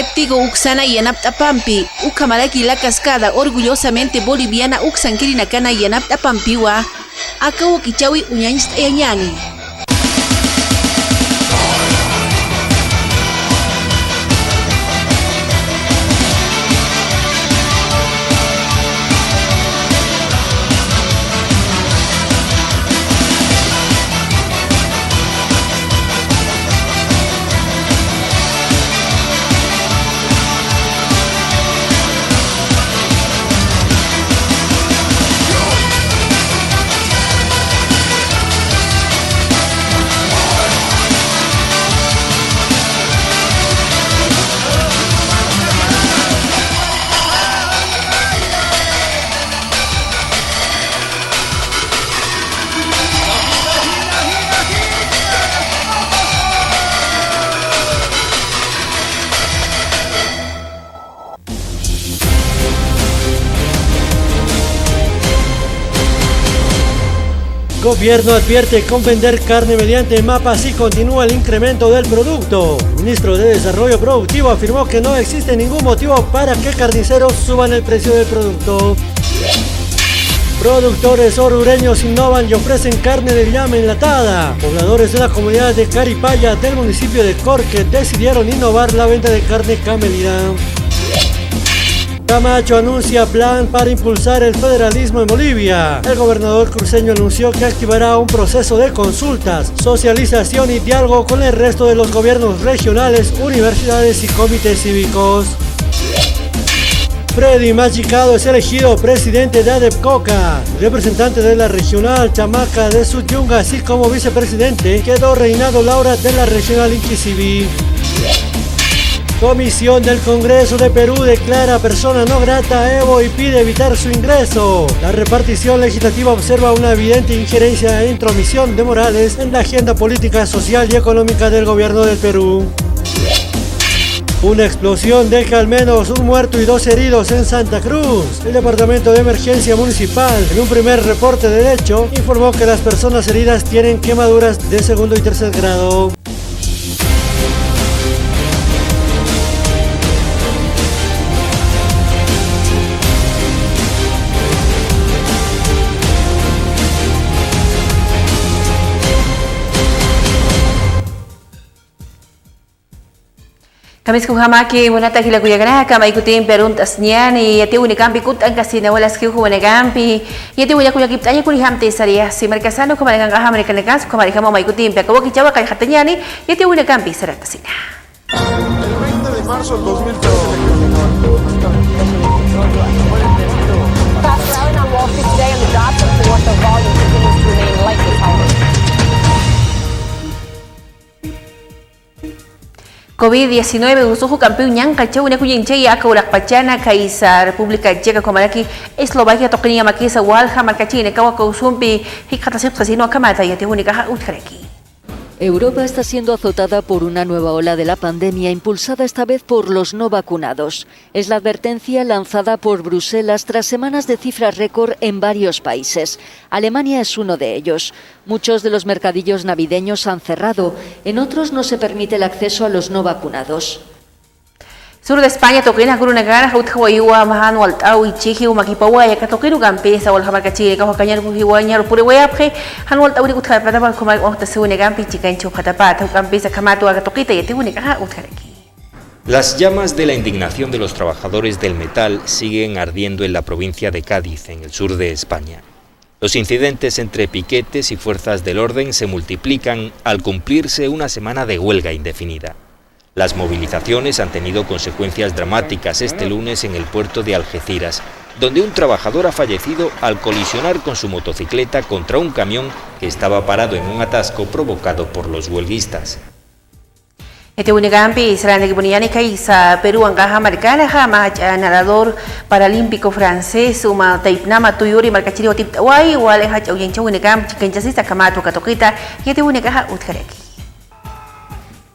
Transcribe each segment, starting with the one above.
Etigo Uxana y Anaptapampi, Ucamalaki la cascada, orgullosamente boliviana Uxanquirinacana y Anaptapampiwa, Acabo Kichawi Uñañist Eñani. Gobierno advierte con vender carne mediante mapas y continúa el incremento del producto. El ministro de Desarrollo Productivo afirmó que no existe ningún motivo para que carniceros suban el precio del producto. Productores orureños innovan y ofrecen carne de llama enlatada. Pobladores de la comunidad de Caripaya del municipio de Corque decidieron innovar la venta de carne camelina. Camacho anuncia plan para impulsar el federalismo en Bolivia. El gobernador cruceño anunció que activará un proceso de consultas, socialización y diálogo con el resto de los gobiernos regionales, universidades y comités cívicos. Freddy Machicado es elegido presidente de ADEPCOCA. Representante de la regional Chamaca de Sutyunga, así como vicepresidente, quedó Reinado Laura de la regional Inquisibi. Comisión del Congreso de Perú declara persona no grata a Evo y pide evitar su ingreso. La repartición legislativa observa una evidente injerencia e intromisión de Morales en la agenda política, social y económica del gobierno del Perú. Una explosión deja al menos un muerto y 2 heridos en Santa Cruz. El Departamento de Emergencia Municipal, en un primer reporte del hecho, informó que las personas heridas tienen quemaduras de 2º y 3er grado. Kamis kuhamaki munata kila kuyagana kama ikutin peruntas niyan yati unikam pikut ang kasi na wala skill ko wanagampi yati wala kuyagip tanya kuni hamte saria si markasano ko malagang kaham ni kanagas ko malagang mo maikutin pero kawag kichawa kay hatanyani yati unikam pisarata sina. El 20 de marzo del 2013 Fast rally on Wall Street today and the jobs report, the volume continues to remain lightly held. COVID-19 usuhu campeón yang kacau na kuyang chay akawalak pachana kay sa Republika Checa kumalaki Eslovakia tokniya makisa walha markachine kawa kausumpi hikatasip kasino kamata yati unika utkareki. Europa está siendo azotada por una nueva ola de la pandemia impulsada esta vez por los no vacunados. Es la advertencia lanzada por Bruselas tras semanas de cifras récord en varios países. Alemania es uno de ellos. Muchos de los mercadillos navideños han cerrado, en otros no se permite el acceso a los no vacunados. Sur de España toquina con una gana haut hawaiwa mahan wal tau ichihi u makipawa ya katokinu gampesa wal hamarkachi ka hakanyar ku hiwanya pure wayapre han wal tau ku thapa pada ko mal waqta sune gampi chikan chu khatapa ta gampesa kamatu aga tokita yete unika ha utkareki. Las llamas de la indignación de los trabajadores del metal siguen ardiendo en la provincia de Cádiz, en el sur de España. Los incidentes entre piquetes y fuerzas del orden se multiplican al cumplirse una semana de huelga indefinida. Las movilizaciones han tenido consecuencias dramáticas este lunes en el puerto de Algeciras, donde un trabajador ha fallecido al colisionar con su motocicleta contra un camión que estaba parado en un atasco provocado por los huelguistas. Este unigampi será de Giboniani kay sa Perú ang kahamarikana nadador paralímpico francés uma taipnama tuyuri markachiri watip tawai wala hach auyen chaw unigam chicken jasista kamato katokita yete unikaha utkareki.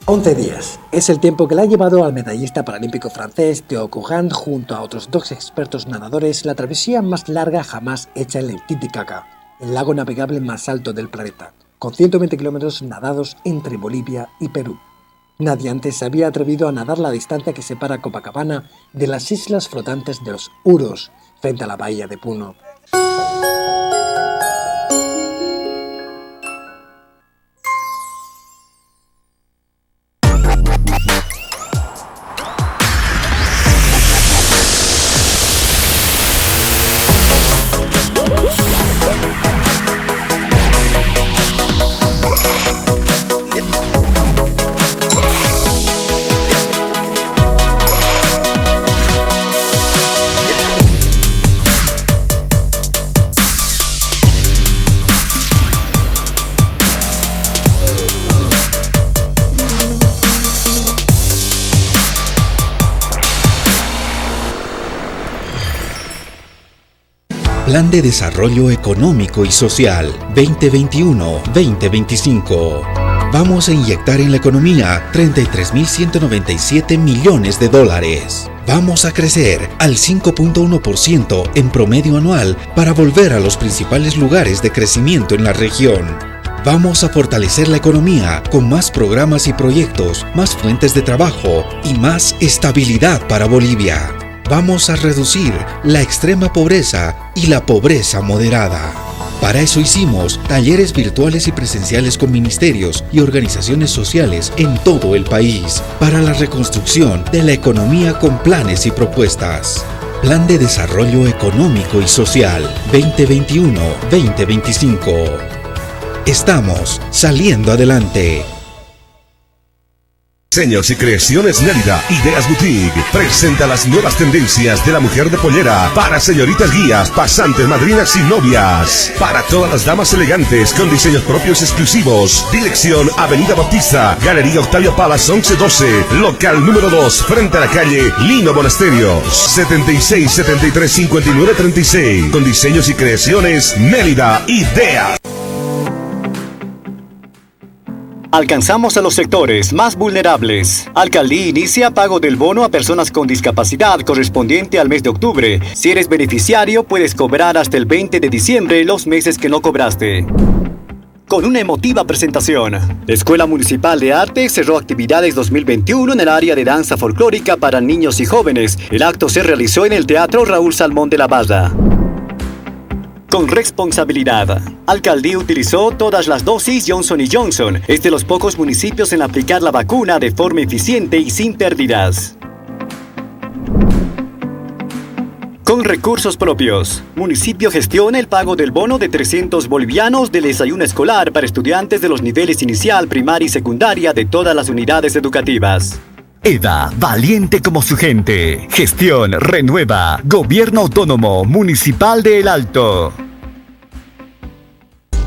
11 días. Es el tiempo que le ha llevado al medallista paralímpico francés Théo Courand junto a otros 2 expertos nadadores la travesía más larga jamás hecha en el Titicaca, el lago navegable más alto del planeta, con 120 kilómetros nadados entre Bolivia y Perú. Nadie antes se había atrevido a nadar la distancia que separa Copacabana de las islas flotantes de los Uros, frente a la bahía de Puno. Plan de Desarrollo Económico y Social 2021-2025. Vamos a inyectar en la economía 33.197 millones de dólares. Vamos a crecer al 5.1% en promedio anual para volver a los principales lugares de crecimiento en la región. Vamos a fortalecer la economía con más programas y proyectos, más fuentes de trabajo y más estabilidad para Bolivia. Vamos a reducir la extrema pobreza y la pobreza moderada. Para eso hicimos talleres virtuales y presenciales con ministerios y organizaciones sociales en todo el país para la reconstrucción de la economía con planes y propuestas. Plan de Desarrollo Económico y Social 2021-2025. Estamos saliendo adelante. Diseños y creaciones Mélida, Ideas Boutique, presenta las nuevas tendencias de la mujer de pollera para señoritas guías, pasantes, madrinas y novias. Para todas las damas elegantes con diseños propios exclusivos. Dirección Avenida Bautista, Galería Octavio Palas 1112, local número 2, frente a la calle Lino Monasterios, 76 73 59 36. Con diseños y creaciones Mélida, Ideas. Alcanzamos a los sectores más vulnerables. Alcaldía inicia pago del bono a personas con discapacidad correspondiente al mes de octubre. Si eres beneficiario, puedes cobrar hasta el 20 de diciembre los meses que no cobraste. Con una emotiva presentación, la Escuela Municipal de Arte cerró actividades 2021 en el área de danza folclórica para niños y jóvenes. El acto se realizó en el Teatro Raúl Salmón de la Barra. Con responsabilidad, Alcaldía utilizó todas las dosis Johnson & Johnson. Es de los pocos municipios en aplicar la vacuna de forma eficiente y sin pérdidas. Con recursos propios, municipio gestiona el pago del bono de 300 bolivianos del desayuno escolar para estudiantes de los niveles inicial, primaria y secundaria de todas las unidades educativas. EDA, valiente como su gente. Gestión renueva. Gobierno Autónomo Municipal de El Alto.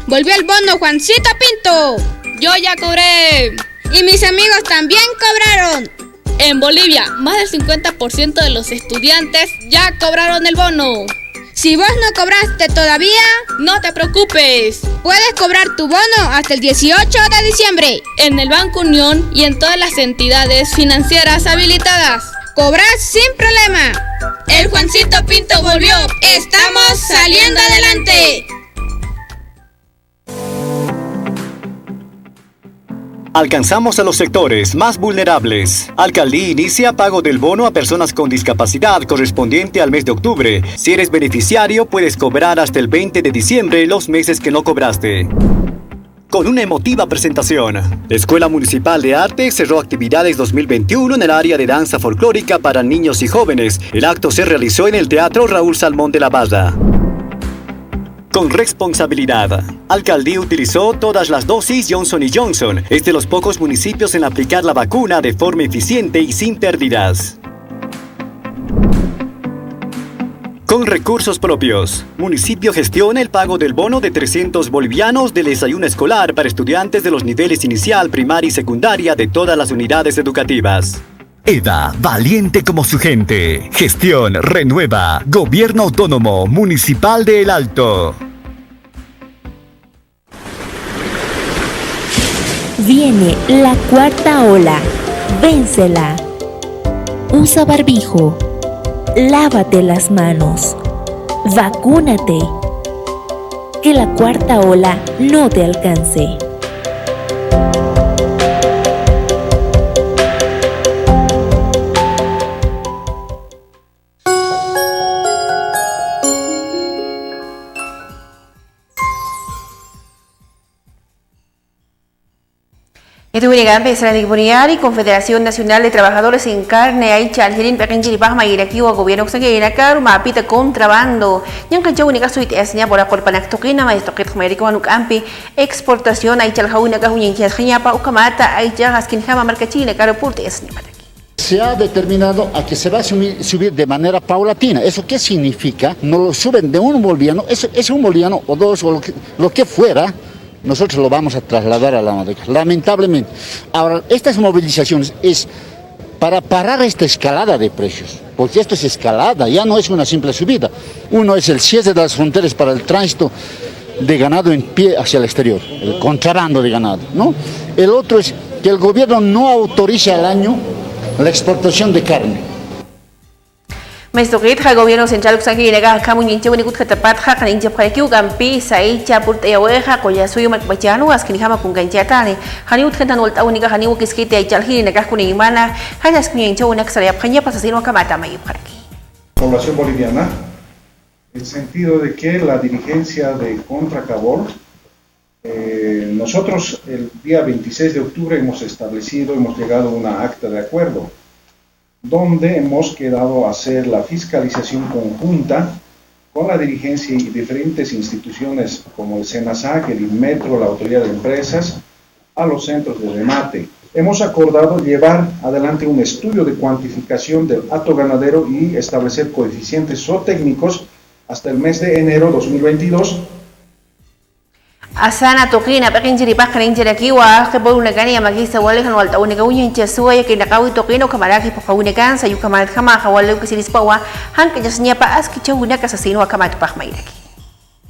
Volvió el bono Juancito Pinto. Yo ya cobré. Y mis amigos también cobraron. En Bolivia, más del 50% de los estudiantes ya cobraron el bono. Si vos no cobraste todavía, no te preocupes. Puedes cobrar tu bono hasta el 18 de diciembre. En el Banco Unión y en todas las entidades financieras habilitadas. Cobras sin problema. El Juancito Pinto volvió. Estamos saliendo adelante. Alcanzamos a los sectores más vulnerables. Alcaldía inicia pago del bono a personas con discapacidad correspondiente al mes de octubre. Si eres beneficiario, puedes cobrar hasta el 20 de diciembre los meses que no cobraste. Con una emotiva presentación, la Escuela Municipal de Arte cerró actividades 2021 en el área de danza folclórica para niños y jóvenes. El acto se realizó en el Teatro Raúl Salmón de la Barra. Con responsabilidad, Alcaldía utilizó todas las dosis Johnson & Johnson. Es de los pocos municipios en aplicar la vacuna de forma eficiente y sin pérdidas. Con recursos propios, municipio gestiona el pago del bono de 300 bolivianos del desayuno escolar para estudiantes de los niveles inicial, primaria y secundaria de todas las unidades educativas. EDA, valiente como su gente. Gestión renueva. Gobierno Autónomo Municipal de El Alto. Viene la cuarta ola. Vénsela. Usa barbijo. Lávate las manos. Vacúnate. Que la cuarta ola no te alcance. Estuviera empezar a Boniari, Confederación Nacional de Trabajadores en Carne, Aicha, Algerín, Pequenjiri, Bahma, Iraquiwa, Gobierno Oxanguera, Caru, Mapita, Contrabando, Yancancha, Única Suite, Esnia, por la Corpanac Toquina, Maestro Ketmerico, Anucampi, Exportación, Aicha, Aljauna, Cajuñinchas, Giñapa, Ucamata, Aicha, Haskinjama, Marcachina, Caro Purte, Esnia. Se ha determinado a que se va a subir de manera paulatina. ¿Eso qué significa? No lo suben de un boliviano, es un boliviano o dos o lo que fuera. Nosotros lo vamos a trasladar a la Madeca, lamentablemente. Ahora, estas movilizaciones es para parar esta escalada de precios, porque esto es escalada, ya no es una simple subida. Uno es el cierre de las fronteras para el tránsito de ganado en pie hacia el exterior, el contrabando de ganado, ¿no? El otro es que el gobierno no autoriza al año la exportación de carne. Maestro el gobierno central Uxanguina, Camuñinche, Unicut, Catapatja, Canincha, Paquiu, Gampi, Saicha, Purteahueja, Coyasuyo, Macbachano, Askinjama, Kunganchatani, Haniut, Gentanulta, Única, Haniu, Kiskite, Aichalhina, Cascunimana, Hayas Kuñincha, una Xariapjaña, Pasasino, Camata, Mayu, para aquí. Población boliviana, en el sentido de que la dirigencia de Contracabor, nosotros el día 26 de octubre hemos llegado a una acta de acuerdo, donde hemos quedado a hacer la fiscalización conjunta con la dirigencia y diferentes instituciones como el SENASAC, el INMETRO, la Autoridad de Empresas, a los centros de remate. Hemos acordado llevar adelante un estudio de cuantificación del hato ganadero y establecer coeficientes zootécnicos hasta el mes de enero 2022. Asana Toquina, Pequenjiri, Pajarinjiri, Kiwa, que por una canilla magista, Walejan, Walta, Única Uña, Chasuya, que Nakawi Toquino, Camaraki, Pajaune Cansa, Yukamat Hamaja, Walu, que se dispawa, Hanka Yasniapa, Askicha, una casasino, Akamat Pajmairaki.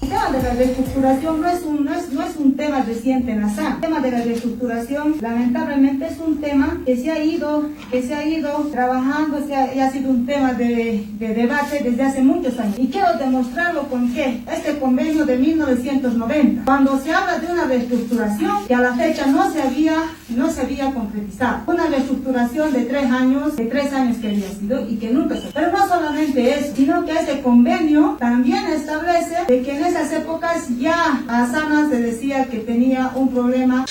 El tema de la reestructuración no es un tema reciente en ASAM. El tema de la reestructuración, lamentablemente, es un tema que se ha ido trabajando, y ha sido un tema de debate desde hace muchos años. Y quiero demostrarlo con que este convenio de 1990, cuando se habla de una reestructuración, que a la fecha no se había concretizado. Una reestructuración de 3 años que había sido y que nunca se... Pero no solamente eso, sino que ese convenio también establece de que en esas épocas ya a Asana se decía que tenía un problema.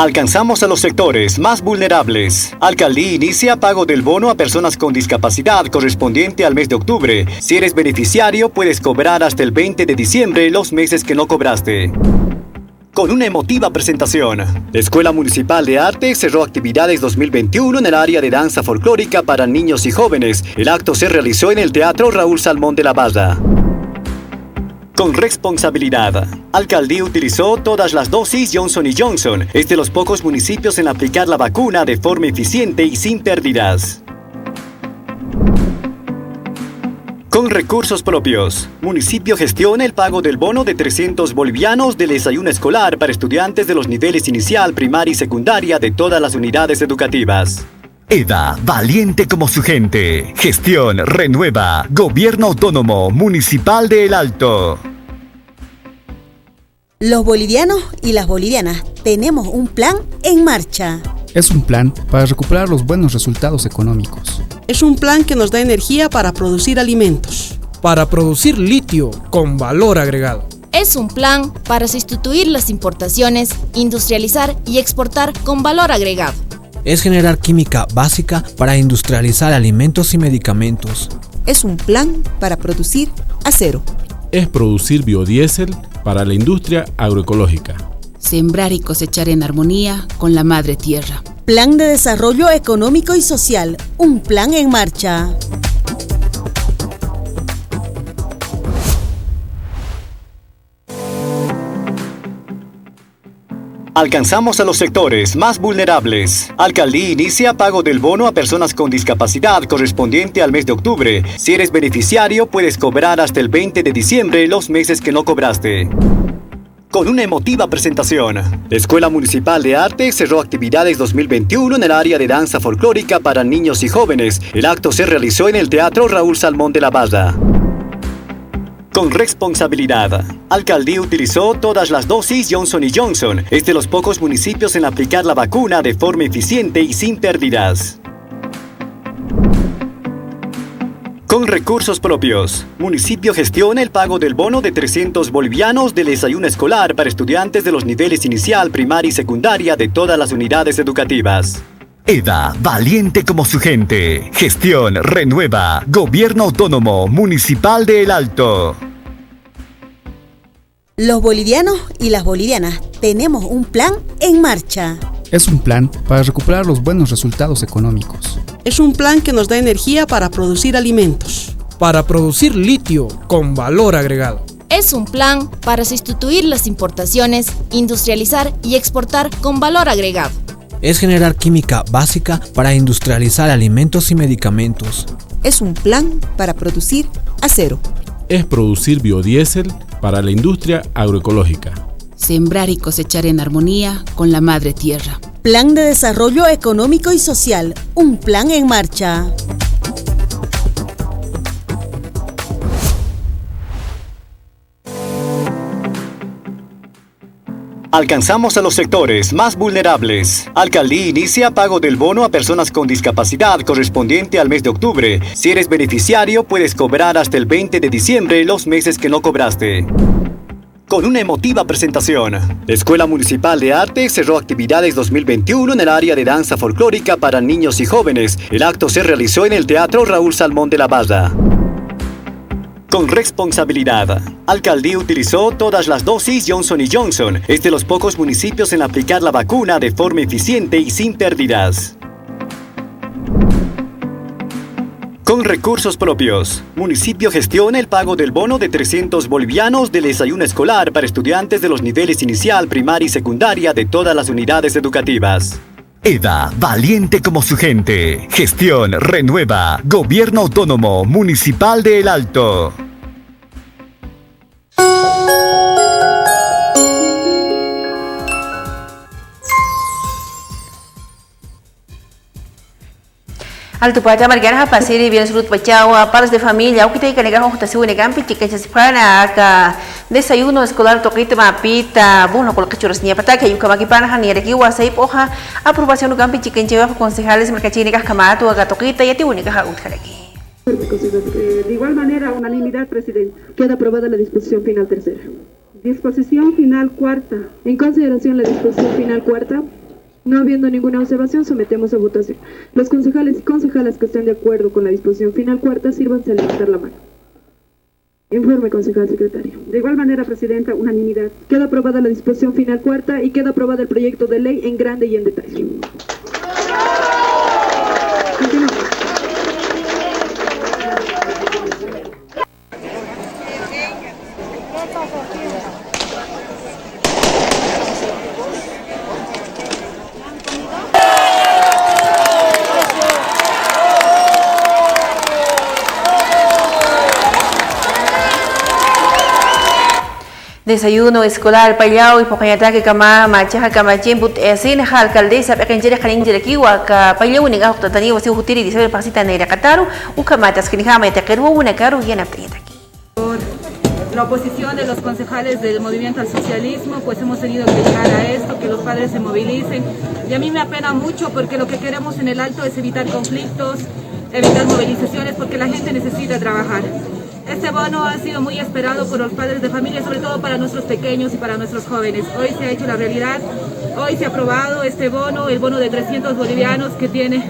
Alcanzamos a los sectores más vulnerables. Alcaldía inicia pago del bono a personas con discapacidad correspondiente al mes de octubre. Si eres beneficiario, puedes cobrar hasta el 20 de diciembre los meses que no cobraste. Con una emotiva presentación, la Escuela Municipal de Arte cerró actividades 2021 en el área de danza folclórica para niños y jóvenes. El acto se realizó en el Teatro Raúl Salmón de la Barra. Con responsabilidad, Alcaldía utilizó todas las dosis Johnson & Johnson. Es de los pocos municipios en aplicar la vacuna de forma eficiente y sin pérdidas. Con recursos propios, municipio gestiona el pago del bono de 300 bolivianos del desayuno escolar para estudiantes de los niveles inicial, primaria y secundaria de todas las unidades educativas. EDA, valiente como su gente. Gestión renueva. Gobierno Autónomo Municipal de El Alto. Los bolivianos y las bolivianas tenemos un plan en marcha. Es un plan para recuperar los buenos resultados económicos. Es un plan que nos da energía para producir alimentos. Para producir litio con valor agregado. Es un plan para sustituir las importaciones, industrializar y exportar con valor agregado. Es generar química básica para industrializar alimentos y medicamentos. Es un plan para producir acero. Es producir biodiesel para la industria agroecológica. Sembrar y cosechar en armonía con la madre tierra. Plan de desarrollo económico y social. Un plan en marcha. Alcanzamos a los sectores más vulnerables. Alcaldía inicia pago del bono a personas con discapacidad correspondiente al mes de octubre. Si eres beneficiario, puedes cobrar hasta el 20 de diciembre los meses que no cobraste. Con una emotiva presentación, la Escuela Municipal de Arte cerró actividades 2021 en el área de danza folclórica para niños y jóvenes. El acto se realizó en el Teatro Raúl Salmón de la Barra. Con responsabilidad, Alcaldía utilizó todas las dosis Johnson & Johnson. Es de los pocos municipios en aplicar la vacuna de forma eficiente y sin pérdidas. Con recursos propios, municipio gestiona el pago del bono de 300 bolivianos del desayuno escolar para estudiantes de los niveles inicial, primaria y secundaria de todas las unidades educativas. EDA, valiente como su gente. Gestión Renueva, Gobierno Autónomo Municipal de El Alto. Los bolivianos y las bolivianas tenemos un plan en marcha. Es un plan para recuperar los buenos resultados económicos. Es un plan que nos da energía para producir alimentos. Para producir litio con valor agregado. Es un plan para sustituir las importaciones, industrializar y exportar con valor agregado. Es generar química básica para industrializar alimentos y medicamentos. Es un plan para producir acero. Es producir biodiesel para la industria agroecológica. Sembrar y cosechar en armonía con la madre tierra. Plan de desarrollo económico y social. Un plan en marcha. Alcanzamos a los sectores más vulnerables. Alcaldía inicia pago del bono a personas con discapacidad correspondiente al mes de octubre. Si eres beneficiario, puedes cobrar hasta el 20 de diciembre los meses que no cobraste. Con una emotiva presentación, la Escuela Municipal de Arte cerró actividades 2021 en el área de danza folclórica para niños y jóvenes. El acto se realizó en el Teatro Raúl Salmón de la Barra. Con responsabilidad, Alcaldía utilizó todas las dosis Johnson & Johnson. Es de los pocos municipios en aplicar la vacuna de forma eficiente y sin pérdidas. Con recursos propios, municipio gestiona el pago del bono de 300 bolivianos del desayuno escolar para estudiantes de los niveles inicial, primaria y secundaria de todas las unidades educativas. EDA, valiente como su gente. Gestión Renueva, Gobierno Autónomo Municipal de El Alto. Alto pata margana pasiri bien surut pachao pares de familia o kita ikan negara hota suwe negam piti que se para ka desayuno escolar toquita mapita bueno por cachuras ni pata que yuka makipana hani reki wasai poja aprobación gam piti que lleva concejales mercachini kamato aga toquita y ati única utjareki. De igual manera, unanimidad, presidente. Queda aprobada la disposición final tercera. Disposición final cuarta. En consideración la disposición final cuarta, no habiendo ninguna observación, sometemos a votación. Los concejales y concejalas que estén de acuerdo con la disposición final cuarta, sírvanse a levantar la mano. Informe, concejal secretario. De igual manera, presidenta, unanimidad. Queda aprobada la disposición final cuarta y queda aprobado el proyecto de ley en grande y en detalle. Continuamos. Desayuno escolar payao y pokayata que kama machaja kama jembut esin ha alcaldesa pekenjere khaninjere kiwa ka payao ni ga hutani wasi hutiri dice pasita neira kataru u kama taskinha ma takeru una karu yana aquí. La oposición de los concejales del movimiento al socialismo, pues hemos tenido que llegar a esto, que los padres se movilicen. Y a mí me apena mucho porque lo que queremos en el Alto es evitar conflictos, evitar movilizaciones, porque la gente necesita trabajar. Este bono ha sido muy esperado por los padres de familia, sobre todo para nuestros pequeños y para nuestros jóvenes. Hoy se ha hecho la realidad, hoy se ha aprobado este bono, el bono de 300 bolivianos que tiene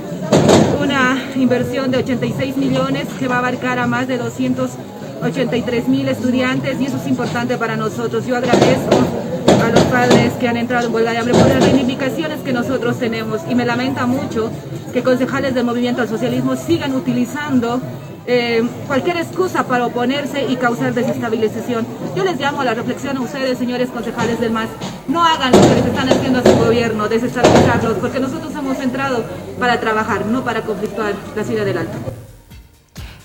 una inversión de 86 millones que va a abarcar a más de 283.000 estudiantes y eso es importante para nosotros. Yo agradezco a los padres que han entrado en huelga de hambre por las reivindicaciones que nosotros tenemos y me lamenta mucho que concejales del movimiento al socialismo sigan utilizando cualquier excusa para oponerse y causar desestabilización. Yo les llamo a la reflexión a ustedes, señores concejales del MAS. No hagan lo que les están haciendo a su gobierno, desestabilizarlos, porque nosotros hemos entrado para trabajar, no para conflictuar la ciudad del Alto.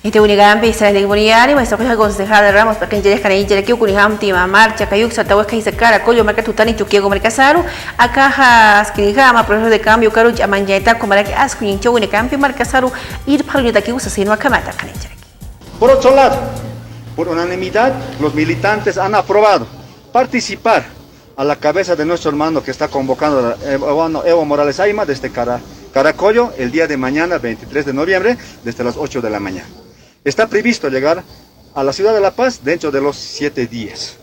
Este unigampi se de Boniani, maestro que concejal de Ramos, para que en Jerez Canay, Jerez Kuniham, Tima, Marcha, Cayuc, Satahuesca y Sacara, Coyo, Marca Tutani, Chuquiego, Marcasaru, Acajas, Kinigama, proceso de cambio, Caro, Amanjeta, Comaraki, Ascuin, Chow, Unicampi, Marcasaru, ir para Unitaki, Usasino, Acamata, Canay, Jerez. Por otro lado, por unanimidad, los militantes han aprobado participar a la cabeza de nuestro hermano que está convocando Evo Morales Ayma desde Caracollo el día de mañana, 23 de noviembre, desde las 8 de la mañana. Está previsto llegar a la ciudad de La Paz dentro de los 7 días.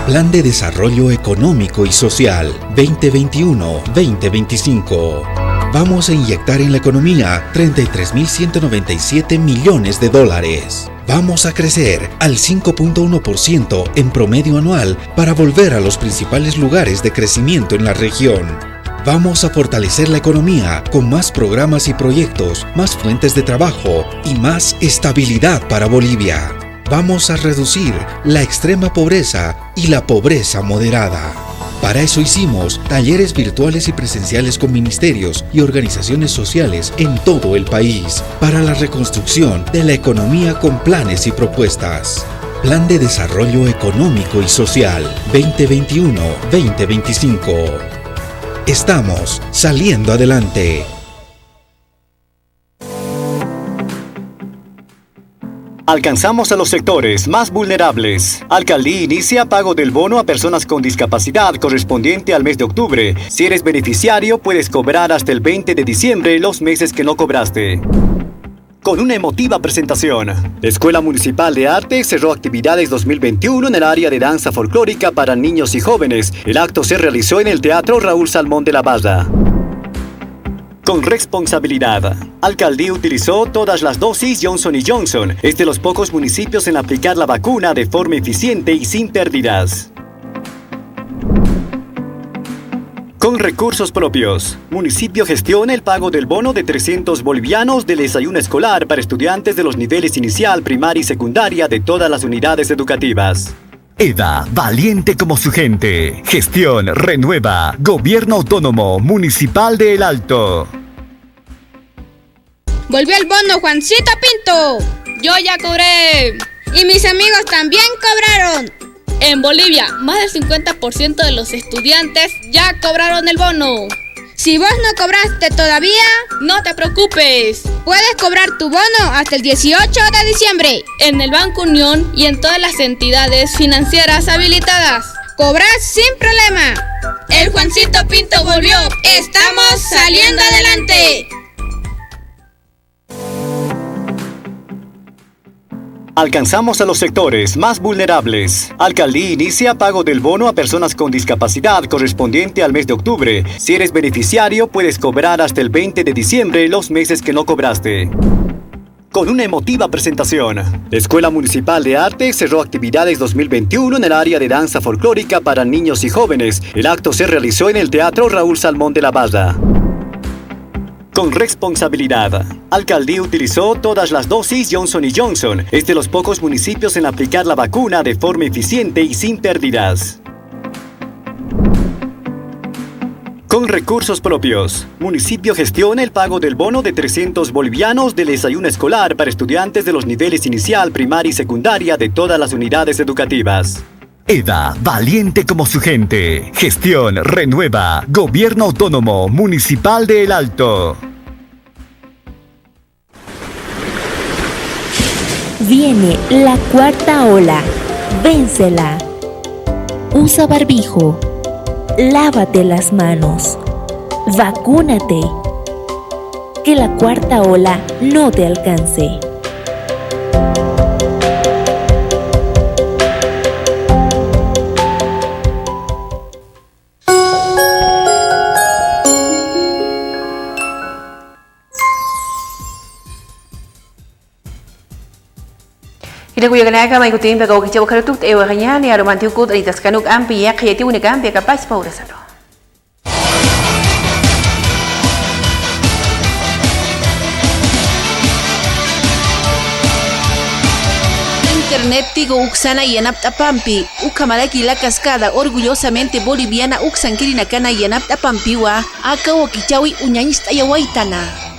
Plan de Desarrollo Económico y Social 2021-2025. Vamos a inyectar en la economía 33.197 millones de dólares. Vamos a crecer al 5.1% en promedio anual para volver a los principales lugares de crecimiento en la región. Vamos a fortalecer la economía con más programas y proyectos, más fuentes de trabajo y más estabilidad para Bolivia. Vamos a reducir la extrema pobreza y la pobreza moderada. Para eso hicimos talleres virtuales y presenciales con ministerios y organizaciones sociales en todo el país para la reconstrucción de la economía con planes y propuestas. Plan de Desarrollo Económico y Social 2021-2025. Estamos saliendo adelante. Alcanzamos a los sectores más vulnerables. Alcaldía inicia pago del bono a personas con discapacidad correspondiente al mes de octubre. Si eres beneficiario, puedes cobrar hasta el 20 de diciembre los meses que no cobraste. Con una emotiva presentación, la Escuela Municipal de Arte cerró actividades 2021 en el área de danza folclórica para niños y jóvenes. El acto se realizó en el Teatro Raúl Salmón de la Barra. Con responsabilidad, Alcaldía utilizó todas las dosis Johnson & Johnson. Es de los pocos municipios en aplicar la vacuna de forma eficiente y sin pérdidas. Con recursos propios, municipio gestiona el pago del bono de 300 bolivianos del desayuno escolar para estudiantes de los niveles inicial, primaria y secundaria de todas las unidades educativas. EDA, valiente como su gente. Gestión renueva. Gobierno Autónomo Municipal de El Alto. Volvió el bono Juancito Pinto. Yo ya cobré. Y mis amigos también cobraron. En Bolivia, más del 50% de los estudiantes ya cobraron el bono. Si vos no cobraste todavía, no te preocupes. Puedes cobrar tu bono hasta el 18 de diciembre en el Banco Unión y en todas las entidades financieras habilitadas. Cobras sin problema. El Juancito Pinto volvió. Estamos saliendo adelante. Alcanzamos a los sectores más vulnerables. Alcaldía inicia pago del bono a personas con discapacidad correspondiente al mes de octubre. Si eres beneficiario, puedes cobrar hasta el 20 de diciembre los meses que no cobraste. Con una emotiva presentación, la Escuela Municipal de Arte cerró actividades 2021 en el área de danza folclórica para niños y jóvenes. El acto se realizó en el Teatro Raúl Salmón de la Barra. Con responsabilidad, Alcaldía utilizó todas las dosis Johnson & Johnson. Es de los pocos municipios en aplicar la vacuna de forma eficiente y sin pérdidas. Con recursos propios, municipio gestiona el pago del bono de 300 bolivianos del desayuno escolar para estudiantes de los niveles inicial, primaria y secundaria de todas las unidades educativas. EDA, valiente como su gente. Gestión renueva. Gobierno Autónomo Municipal de El Alto. Viene la cuarta ola. Vénsela. Usa barbijo. Lávate las manos. Vacúnate. Que la cuarta ola no te alcance. Ila kuya kanaka may kutin pagaw kichaw karutut ewa kanya ni aromantiu kut anitas kanuk ampi ya kaya tiu negam pia kapais paurasalo. Internet tigo uksana yanap tapampi, ukamalaki la cascada orgullosamente boliviana uksankiri nakana yanap tapampiwa, akaw kichawi uñañista yawaitana.